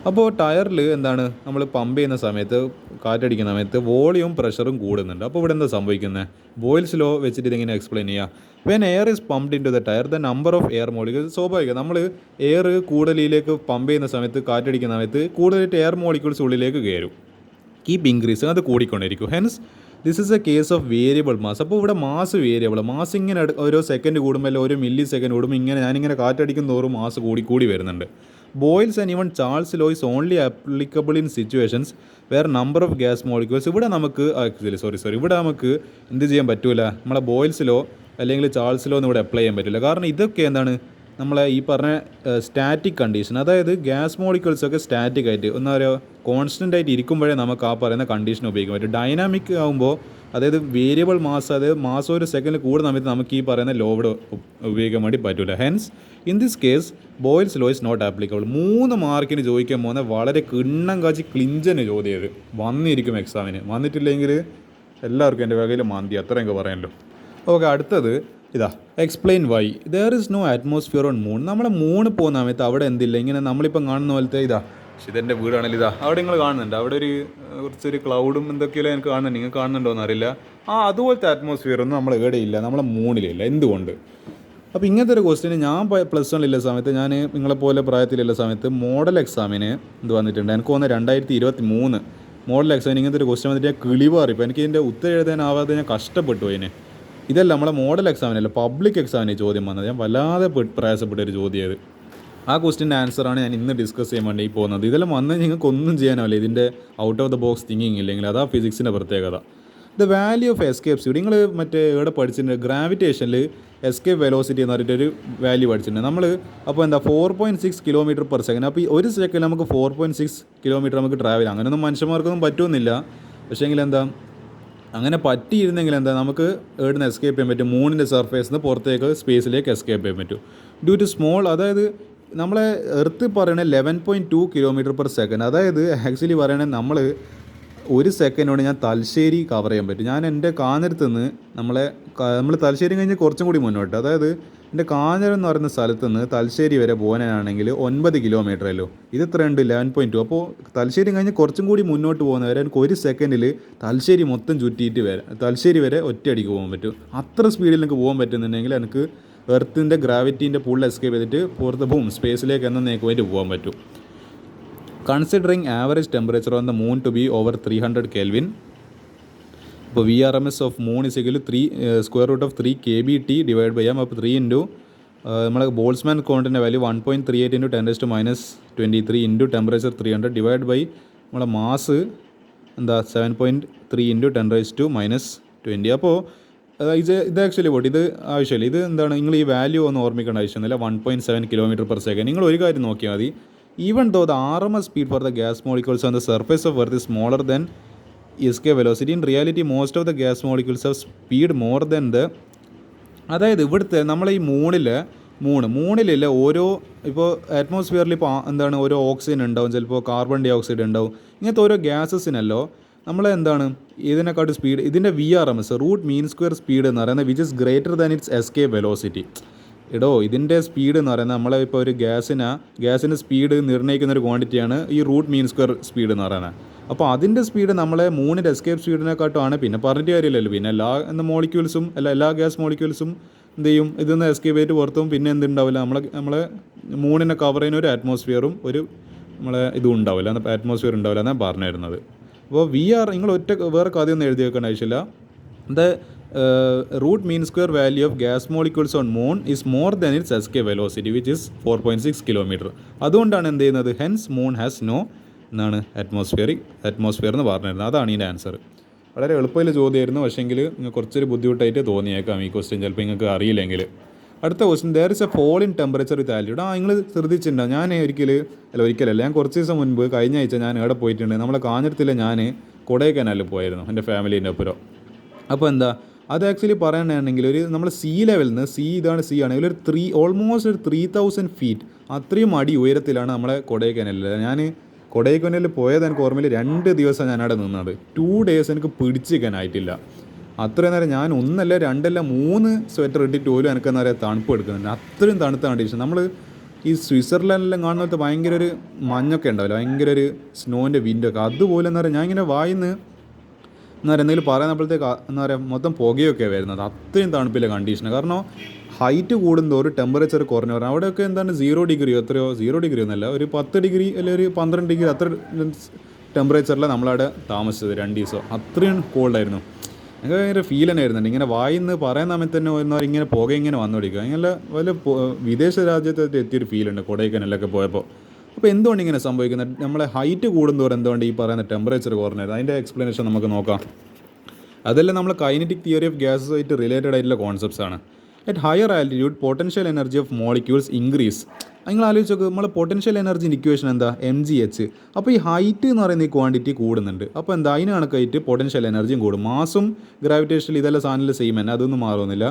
Speaker 1: അപ്പോൾ ടയറിൽ എന്താണ് നമ്മൾ പമ്പ് ചെയ്യുന്ന സമയത്ത് കാറ്റടിക്കുന്ന സമയത്ത് വോളിയവും പ്രഷറും കൂടുന്നുണ്ട്. അപ്പോൾ ഇവിടെ എന്താ സംഭവിക്കുന്നത്? ബോയിൽസ് ലോ വെച്ചിട്ട് ഇതെങ്ങനെ എക്സ്പ്ലെയിൻ ചെയ്യുക? When air is pumped into the tyre the number of air molecules, സ്വാഭാവികം നമ്മൾ എയർ കൂടുതലിലേക്ക് പമ്പ് ചെയ്യുന്ന സമയത്ത് കാറ്റടിക്കുന്ന സമയത്ത് കൂടുതലായിട്ട് എയർ മോളിക്യൂൾസ് ഉള്ളിലേക്ക് കയറും. കീപ്പ് ഇൻക്രീസ്, അത് കൂടിക്കൊണ്ടിരിക്കും. Hence this is a case of variable mass. അപ്പോൾ ഇവിടെ മാസ് വേരിയബിൾ, മാസ് ഇങ്ങനെ ഓരോ സെക്കൻഡ് കൂടുമ്പോൾ അല്ലെങ്കിൽ ഓരോ മില്ലി സെക്കൻഡ് കൂടുമ്പോൾ ഇങ്ങനെ ഞാനിങ്ങനെ കാറ്റടിക്കും തോറും മാസ് കൂടി വരുന്നുണ്ട്. Boyle's and even Charles law is only applicable in situations where number of gas molecules. ഇവിടെ നമുക്ക് ഇവിടെ നമുക്ക് എന്ത് ചെയ്യാൻ പറ്റൂല, നമ്മളെ ബോയിൽസ് ലോ അല്ലെങ്കിൽ ചാൾസ് ലോ ഒന്നും ഇവിടെ അപ്ലൈ ചെയ്യാൻ പറ്റില്ല. കാരണം ഇതൊക്കെ എന്താണ് നമ്മളെ ഈ പറഞ്ഞ സ്റ്റാറ്റിക് കണ്ടീഷൻ, അതായത് ഗ്യാസ് മോളിക്യൂൾസൊക്കെ സ്റ്റാറ്റിക് ആയിട്ട് എന്താ പറയുക കോൺസ്റ്റൻ്റ് ആയിട്ട് ഇരിക്കുമ്പോഴേ നമുക്ക് ആ പറയുന്ന കണ്ടീഷൻ ഉപയോഗിക്കാൻ പറ്റും. ഡൈനാമിക് ആകുമ്പോൾ അതായത് വേരിയബിൾ മാസ്, അതായത് മാസം ഒരു സെക്കൻഡിൽ കൂടുന്ന സമയത്ത് നമുക്ക് ഈ പറയുന്ന ലോ ഇവിടെ ഉപയോഗിക്കാൻ വേണ്ടി പറ്റില്ല. Hence in this case Boyle's law is not applicable. 3 മാർക്കിന് ചോദിക്കാൻ പോകുന്ന വളരെ കിണ്ണം കാച്ചി ക്ലിഞ്ചന് ചോദ്യം ചെയ്ത് വന്നിരിക്കും എക്സാമിന്. വന്നിട്ടില്ലെങ്കിൽ എല്ലാവർക്കും എൻ്റെ വകയിൽ മാന്തി, അത്ര എനിക്ക് പറയാമല്ലോ. ഓക്കെ, അടുത്തത് ഇതാ explain why there is no atmosphere on moon. നമ്മളെ മൂണ് പോകുന്ന സമയത്ത് അവിടെ എന്തില്ല, ഇങ്ങനെ നമ്മളിപ്പം കാണുന്ന പോലത്തെ ഇതാ ഇതെൻ്റെ വീടാണെങ്കിൽ ഇതാ അവിടെ നിങ്ങൾ കാണുന്നുണ്ട്, അവിടെ കുറച്ചൊരു ക്ലൗഡും എന്തൊക്കെയല്ലോ എനിക്ക് കാണുന്നുണ്ട്. നിങ്ങൾ കാണുന്നുണ്ടോയെന്ന് അറിയില്ല. അതുപോലത്തെ അറ്റ്മോസ്ഫിയർ ഒന്നും നമ്മൾ എവിടെയില്ല, നമ്മളെ മൂണിലില്ല. എന്തുകൊണ്ട്? അപ്പോൾ ഇങ്ങനത്തെ ഒരു ക്വസ്റ്റ്യൻ ഞാൻ പ്ലസ് വണ്ണിലുള്ള സമയത്ത്, ഞാൻ നിങ്ങളെപ്പോലെ പ്രായത്തിലുള്ള സമയത്ത് മോഡൽ എക്സാമിന് ഇത് വന്നിട്ടുണ്ട്. എനിക്ക് തോന്നുന്നത് 2023 മോഡൽ എക്സാമിന് ഇങ്ങനത്തെ ഒരു ക്വസ്റ്റ്യൻ വന്നിട്ട് ഞാൻ കിളിവാറി. ഇപ്പോൾ എനിക്ക് ഇതിൻ്റെ ഉത്തരം എഴുതാനാവാതെ ഞാൻ കഷ്ടപ്പെട്ടു അതിന്. ഇതല്ല നമ്മളെ മോഡൽ എക്സാമിനല്ല, പബ്ലിക് എക്സാമിന് ചോദ്യം വന്നത്. ഞാൻ വല്ലാതെ പ്രയാസപ്പെട്ടൊരു ചോദ്യം അത്. ആ ക്വസ്റ്റിൻ്റെ ആൻസറാണ് ഞാൻ ഇന്ന് ഡിസ്കസ് ചെയ്യാൻ വേണ്ടി പോകുന്നത്. ഇതെല്ലാം വന്ന് നിങ്ങൾക്ക് ഒന്നും ചെയ്യാനാവില്ല, ഇതിൻ്റെ out of the box thinking ഇല്ലെങ്കിൽ. അതാ ഫിസിക്സിൻ്റെ പ്രത്യേകത. The value of escape speed നിങ്ങൾ മറ്റേ ഇവിടെ പഠിച്ചിട്ടുണ്ട്, ഗ്രാവിറ്റേഷനിൽ എസ്കേപ്പ് വെലോസിറ്റി എന്ന് പറഞ്ഞിട്ടൊരു വാല്യൂ പഠിച്ചിട്ടുണ്ട് നമ്മൾ. അപ്പോൾ എന്താ 4.6 km/s. അപ്പോൾ ഈ ഒരു സെക്കൻഡ് നമുക്ക് 4.6 km നമുക്ക് ട്രാവൽ ചെയ്യാം. അങ്ങനെയൊന്നും മനുഷ്യന്മാർക്കൊന്നും പറ്റുമെന്നില്ല. പക്ഷേ എങ്കിൽ എന്താ അങ്ങനെ പറ്റിയിരുന്നെങ്കിൽ എന്താ നമുക്ക് എവിടുന്ന് എസ്കേപ്പ് ചെയ്യാൻ പറ്റും? മൂണിൻ്റെ സർഫേസിൽ നിന്ന് പുറത്തേക്ക് സ്പേസിലേക്ക് എസ്കേപ്പ് ചെയ്യാൻ പറ്റും. ഡ്യൂ ടു സ്മോൾ, അതായത് നമ്മളെ എർത്ത് പറയണത് 11.2 km/s. അതായത് ആക്ച്വലി പറയണത് നമ്മൾ ഒരു സെക്കൻഡോട് ഞാൻ തലശ്ശേരി കവർ ചെയ്യാൻ പറ്റും. ഞാൻ എൻ്റെ കാഞ്ഞിരത്ത് നിന്ന് നമ്മൾ തലശ്ശേരി കഴിഞ്ഞ് കുറച്ചും കൂടി മുന്നോട്ട്, അതായത് എൻ്റെ കാഞ്ഞിരം എന്ന് പറയുന്ന സ്ഥലത്ത് നിന്ന് തലശ്ശേരി വരെ പോകാനാണെങ്കിൽ 9 കിലോമീറ്ററല്ലോ. ഇത് എത്രയുണ്ട്? 11.2. അപ്പോൾ തലശ്ശേരി കഴിഞ്ഞ് കുറച്ചും കൂടി മുന്നോട്ട് പോകുന്നവരെ എനിക്ക് ഒരു സെക്കൻഡിൽ തലശ്ശേരി മൊത്തം ചുറ്റിയിട്ട് തലശ്ശേരി വരെ ഒറ്റയടിക്ക് പോകാൻ പറ്റും. അത്ര സ്പീഡിൽ എനിക്ക് പോകാൻ പറ്റുന്നുണ്ടെങ്കിൽ എനിക്ക് എർത്തിൻ്റെ ഗ്രാവിറ്റീൻ്റെ പുൾ എസ്കേപ്പ് ചെയ്തിട്ട് പുറത്ത് സ്പേസിലേക്ക് എന്നേക്ക് വേണ്ടി പോകാൻ പറ്റും. Considering average temperature on the moon to be over 300 Kelvin. ഇപ്പോൾ VRMS of moon is equal to √3 kBT divide by അപ്പോൾ 3 ഇൻറ്റു നമ്മളെ ബോൾസ്മാൻ കോണ്ടിൻ്റെ value 1.38 × 10⁻23 into temperature 300 divide by നമ്മളെ മാസ് എന്താ 7.3 × 10⁻20. അപ്പോൾ ഇത് ആക്ച്വലി ഇത് ആവശ്യമില്ല. ഇത് എന്താണ് നിങ്ങൾ ഈ വാല്യൂ ഒന്ന് ഓർമ്മിക്കേണ്ട ആവശ്യമൊന്നുമില്ല. 1.7 km/s. നിങ്ങൾ ഒരു കാര്യം നോക്കിയാൽ മതി. Even though the RMS speed for the gas molecules on the surface of Earth is smaller than escape velocity, in reality most of the gas molecules have speed more than the, അതായത് ഇവിടുത്തെ നമ്മളെ ഈ മൂണിലില്ല ഓരോ ഇപ്പോൾ അറ്റ്മോസ്ഫിയറിൽ ഇപ്പോൾ എന്താണ് ഓരോ oxygen ഉണ്ടാവും, ചിലപ്പോൾ കാർബൺ ഡൈ ഓക്സൈഡ് ഉണ്ടാവും. ഇങ്ങനത്തെ ഓരോ ഗ്യാസസിനല്ലോ നമ്മളെ എന്താണ് ഇതിനെക്കാട്ടും സ്പീഡ്, ഇതിൻ്റെ VRMS root mean square speed എന്ന് പറയുന്നത് which is greater than its escape velocity. ഇതിൻ്റെ സ്പീഡ് എന്ന് പറയുന്നത് നമ്മളെ ഇപ്പോൾ ഒരു ഗ്യാസിന് സ്പീഡ് നിർണ്ണയിക്കുന്ന ഒരു ക്വാണ്ടിറ്റിയാണ് ഈ റൂട്ട് മീൻ സ്ക്വയർ സ്പീഡ് എന്ന് പറയുന്നത്. അപ്പോൾ അതിൻ്റെ സ്പീഡ് നമ്മളെ മൂണിൻ്റെ എസ്കേപ്പ് സ്പീഡിനെക്കാട്ടുമാണ്. പിന്നെ പറഞ്ഞിട്ട് കാര്യമില്ലല്ലോ, പിന്നെ എല്ലാ ഗ്യാസ് മോളിക്യൂൾസും എന്ത് ചെയ്യും, ഇതൊന്ന് എസ്കേപ്പ് ചെയ്തിട്ട് പുറത്തും പിന്നെ എന്തുണ്ടാവില്ല, നമ്മളെ മൂണിനെ കവർ ചെയ്യുന്ന ഒരു അറ്റ്മോസ്ഫിയറും ഒരു നമ്മളെ ഇതും ഉണ്ടാവില്ല, അറ്റ്മോസ്ഫിയർ ഉണ്ടാവില്ല എന്നാണ് പറഞ്ഞു തരുന്നത്. അപ്പോൾ നിങ്ങൾ വേറെ കഥയൊന്നും എഴുതി വെക്കേണ്ട ആവശ്യമില്ല. The root mean square value of gas molecules on moon is more than its escape velocity which is 4.6 kilometre. അതുകൊണ്ടാണ് എന്ത് ചെയ്യുന്നത്, ഹെൻസ് മൂൺ ഹാസ് നോ എന്നാണ് അറ്റ്മോസ്ഫിയർ എന്ന് പറഞ്ഞിരുന്നത്. അതാണ് ഇതിൻ്റെ ആൻസർ. വളരെ എളുപ്പമുള്ള ചോദ്യമായിരുന്നു, പക്ഷേങ്കിൽ നിങ്ങൾക്ക് കുറച്ചൊരു ബുദ്ധിമുട്ടായിട്ട് തോന്നിയേക്കാം ഈ ക്വസ്റ്റ്യൻ ചിലപ്പോൾ നിങ്ങൾക്ക് അറിയില്ലെങ്കിൽ. അടുത്ത question, there is a fall in temperature with altitude. നിങ്ങൾ ശ്രദ്ധിച്ചിട്ടുണ്ടോ? ഞാൻ ഒരിക്കലല്ല, ഞാൻ കുറച്ച് ദിവസം മുൻപ് കഴിഞ്ഞ ആഴ്ച ഞാൻ എവിടെ പോയിട്ടുണ്ട്, നമ്മളെ കാഞ്ഞിരത്തിൽ ഞാൻ കൊടൈക്കനാലിൽ പോയിരുന്നു എൻ്റെ ഫാമിലീൻ്റെ ഒപ്പം. അപ്പോൾ എന്താ അത് ആക്ച്വലി പറയുകയാണെങ്കിൽ നമ്മൾ സീ ലെവലിൽ നിന്ന് ഇതാണ് സീ ആണെങ്കിൽ ഓൾമോസ്റ്റ് ഒരു 3000 ഫീറ്റ് അത്രയും അടി ഉയരത്തിലാണ് നമ്മളെ കൊടൈക്കനാലിൽ. ഞാൻ കൊടൈക്കനാലിൽ പോയത് എനിക്ക് ഓർമ്മയിൽ 2 ദിവസം ഞാനവിടെ നിന്നത്. 2 days എനിക്ക് പിടിച്ചിരിക്കാനായിട്ടില്ല. അത്രയും നേരം ഞാൻ 1 അല്ല 2 അല്ല 3 സ്വെറ്റർ ഇട്ടിട്ട് പോലും എനിക്ക് എന്താ പറയുക തണുപ്പ് എടുക്കുന്നുണ്ട്. അത്രയും തണുത്ത കണ്ടീഷൻ. നമ്മൾ ഈ സ്വിറ്റ്സർലാൻഡിലെല്ലാം കാണുന്നത് ഭയങ്കര ഒരു മഞ്ഞൊക്കെ ഉണ്ടാവില്ല, ഭയങ്കര ഒരു സ്നോൻ്റെ വിൻഡൊക്കെ, അതുപോലെ എന്താ പറയുക ഞാൻ ഇങ്ങനെ വായിന്ന് എന്താ പറയുക എന്തെങ്കിലും പറയുന്നപ്പോഴത്തേക്ക് എന്താ പറയുക മൊത്തം പുകയൊക്കെ വരുന്നത്. അത്രയും തണുപ്പില്ല കണ്ടീഷന്. കാരണം ഹൈറ്റ് കൂടുന്തോറും ടെമ്പറേച്ചർ കുറഞ്ഞു പറഞ്ഞു. അവിടെയൊക്കെ എന്താണ് 0 ഡിഗ്രി എത്രയോ 0 ഡിഗ്രി ഒന്നല്ല, ഒരു 10 ഡിഗ്രി അല്ലെങ്കിൽ ഒരു 12 ഡിഗ്രി അത്ര ടെമ്പറേച്ചറിലാണ് നമ്മളവിടെ താമസിച്ചത് 2 ദിവസം. അത്രയും കോൾഡായിരുന്നു. എനിക്ക് ഭയങ്കര ഫീൽ തന്നെ ആയിരുന്നുണ്ട്. ഇങ്ങനെ വായിന്ന് പറയുന്ന സമയത്ത് തന്നെ എന്നാൽ ഇങ്ങനെ പുക ഇങ്ങനെ വന്നുകൊടുക്കുക. ഇങ്ങനെ വല്ല വിദേശ രാജ്യത്ത് എത്തിയൊരു ഫീലുണ്ട് കൊടൈക്കനാലിലൊക്കെ പോയപ്പോൾ. അപ്പോൾ എന്തുകൊണ്ട് ഇങ്ങനെ സംഭവിക്കുന്നത്? നമ്മളെ ഹൈറ്റ് കൂടുന്തോറും എന്തുകൊണ്ട് ഈ പറയുന്ന ടെമ്പറേച്ചർ കുറഞ്ഞത്? അതിൻ്റെ എക്സ്പ്ലനേഷൻ നമുക്ക് നോക്കാം. അതെല്ലാം നമ്മൾ കൈനറ്റിക് തിയറി ഓഫ് ഗ്യാസുമായിട്ട് റിലേറ്റഡ് ആയിട്ടുള്ള കോൺസെപ്റ്റ്സ് ആണ്. At higher altitude potential energy of molecules increase. നിങ്ങൾ ആലോചിച്ച് നോക്ക്, നമ്മൾ പൊട്ടൻഷ്യൽ എനർജി ഇക്വേഷൻ എന്താ, mgh. അപ്പോൾ ഈ ഹൈറ്റ് എന്ന് പറയുന്ന ഈ ക്വാണ്ടിറ്റി കൂടുന്നുണ്ട്. അപ്പോൾ എന്താ അതിന് കണക്കായിട്ട് പൊട്ടൻഷ്യൽ എനർജിയും കൂടും. മാസും ഗ്രാവിറ്റേഷനിൽ ഇതെല്ലാം സാധനത്തിൽ സെയിം തന്നെ, അതൊന്നും മാറുന്നില്ല.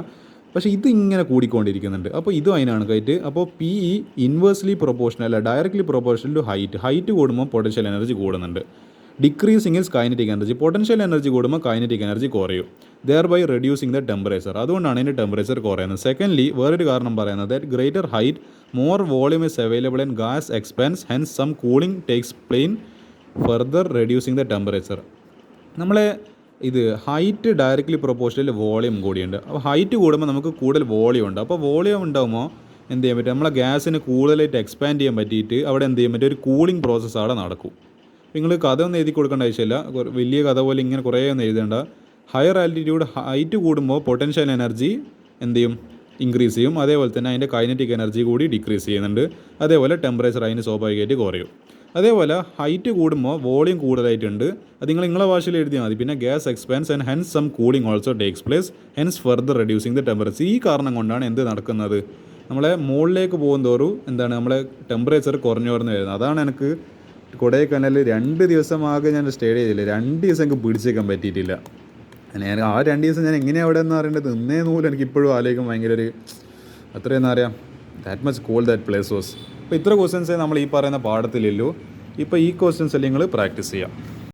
Speaker 1: പക്ഷേ ഇത് ഇങ്ങനെ കൂടിക്കൊണ്ടിരിക്കുന്നുണ്ട്. അപ്പോൾ ഇതും അതിന് കണക്കായിട്ട്. അപ്പോൾ പി ഇൻവേഴ്സ്ലി പ്രൊപ്പോർഷണൽ അല്ല ഡയറക്ട്ലി പ്രൊപ്പോർഷണൽ ടു ഹൈറ്റ് കൂടുമ്പോൾ പൊട്ടൻഷ്യൽ എനർജി കൂടുന്നുണ്ട്. Decreasing is kinetic energy. Potential energy കൂടുമ്പോൾ കൈനറ്റിക് എനർജി കുറയും. Thereby reducing the temperature. അതുകൊണ്ടാണ് ഇതിൻ്റെ ടെമ്പറേച്ചർ കുറയുന്നത്. സെക്കൻഡ്ലി വേറൊരു കാരണം പറയുന്നത് that greater height more volume is available and gas expands hence some cooling takes place further reducing the temperature. നമ്മളെ ഇത് ഹൈറ്റ് ഡയറക്റ്റ്ലി പ്രൊപ്പോർഷണൽ വോളിയം കൂടിയുണ്ട്. അപ്പോൾ ഹൈറ്റ് കൂടുമ്പോൾ നമുക്ക് കൂടുതൽ വോളിയം ഉണ്ട്. അപ്പോൾ വോളിയം ഉണ്ടാകുമ്പോൾ എന്ത് ചെയ്യാൻ പറ്റും, നമ്മളെ ഗ്യാസിന് കൂടുതലായിട്ട് എക്സ്പാൻഡ് ചെയ്യാൻ പറ്റിയിട്ട് അവിടെ എന്ത് ചെയ്യാൻ പറ്റും, ഒരു കൂളിംഗ് പ്രോസസ്സ് അവിടെ നടക്കും. നിങ്ങൾ കഥ ഒന്നും എഴുതി കൊടുക്കേണ്ട ആവശ്യമില്ല, വലിയ കഥ പോലെ ഇങ്ങനെ കുറേ ഒന്നും എഴുതേണ്ട. ഹയർ ആൽറ്റിറ്റ്യൂഡ് ഹൈറ്റ് കൂടുമ്പോൾ പൊട്ടൻഷ്യൽ എനർജി എന്ത് ചെയ്യും, ഇൻക്രീസ് ചെയ്യും. അതേപോലെ തന്നെ അതിൻ്റെ കൈനറ്റിക് എനർജി കൂടി ഡിക്രീസ് ചെയ്യുന്നുണ്ട്. അതേപോലെ ടെമ്പറേച്ചർ അതിന് സ്വാഭാവികമായിട്ട് കുറയും. അതേപോലെ ഹൈറ്റ് കൂടുമ്പോൾ വോളിയം കൂടുതലായിട്ടുണ്ട്. അത് നിങ്ങളെ ഭാഷയിൽ എഴുതിയാൽ മതി. പിന്നെ gas expands and hence some cooling also takes place hence further reducing the temperature. ഈ കാരണം കൊണ്ടാണ് എന്ത് നടക്കുന്നത്, നമ്മളെ മുകളിലേക്ക് പോകുന്തോറും എന്താണ് നമ്മളെ ടെമ്പറേച്ചർ കുറഞ്ഞു വരുന്നത്. അതാണ് എനിക്ക് കൊടൈക്കനാലിൽ 2 ദിവസം ആകെ ഞാൻ സ്റ്റേ ചെയ്തില്ല. 2 ദിവസം എനിക്ക് പിടിച്ചേക്കാൻ പറ്റിയിട്ടില്ല. ഞാൻ ആ 2 ദിവസം ഞാൻ എങ്ങനെയാണ് അവിടെ എന്ന് പറയേണ്ടത് ഇന്നേ നൂല് എനിക്ക് ഇപ്പോഴും ആലോചിക്കും. ഭയങ്കര ഒരു അത്രയും എന്താ പറയുക, that much cold that place was. അപ്പോൾ ഇത്ര ക്വസ്റ്റ്യൻസേ നമ്മൾ ഈ പറയുന്ന പാഠത്തിലുള്ളൂ. ഇപ്പോൾ ഈ ക്വസ്റ്റ്യൻസ് എല്ലാം നിങ്ങൾ പ്രാക്ടീസ് ചെയ്യാം.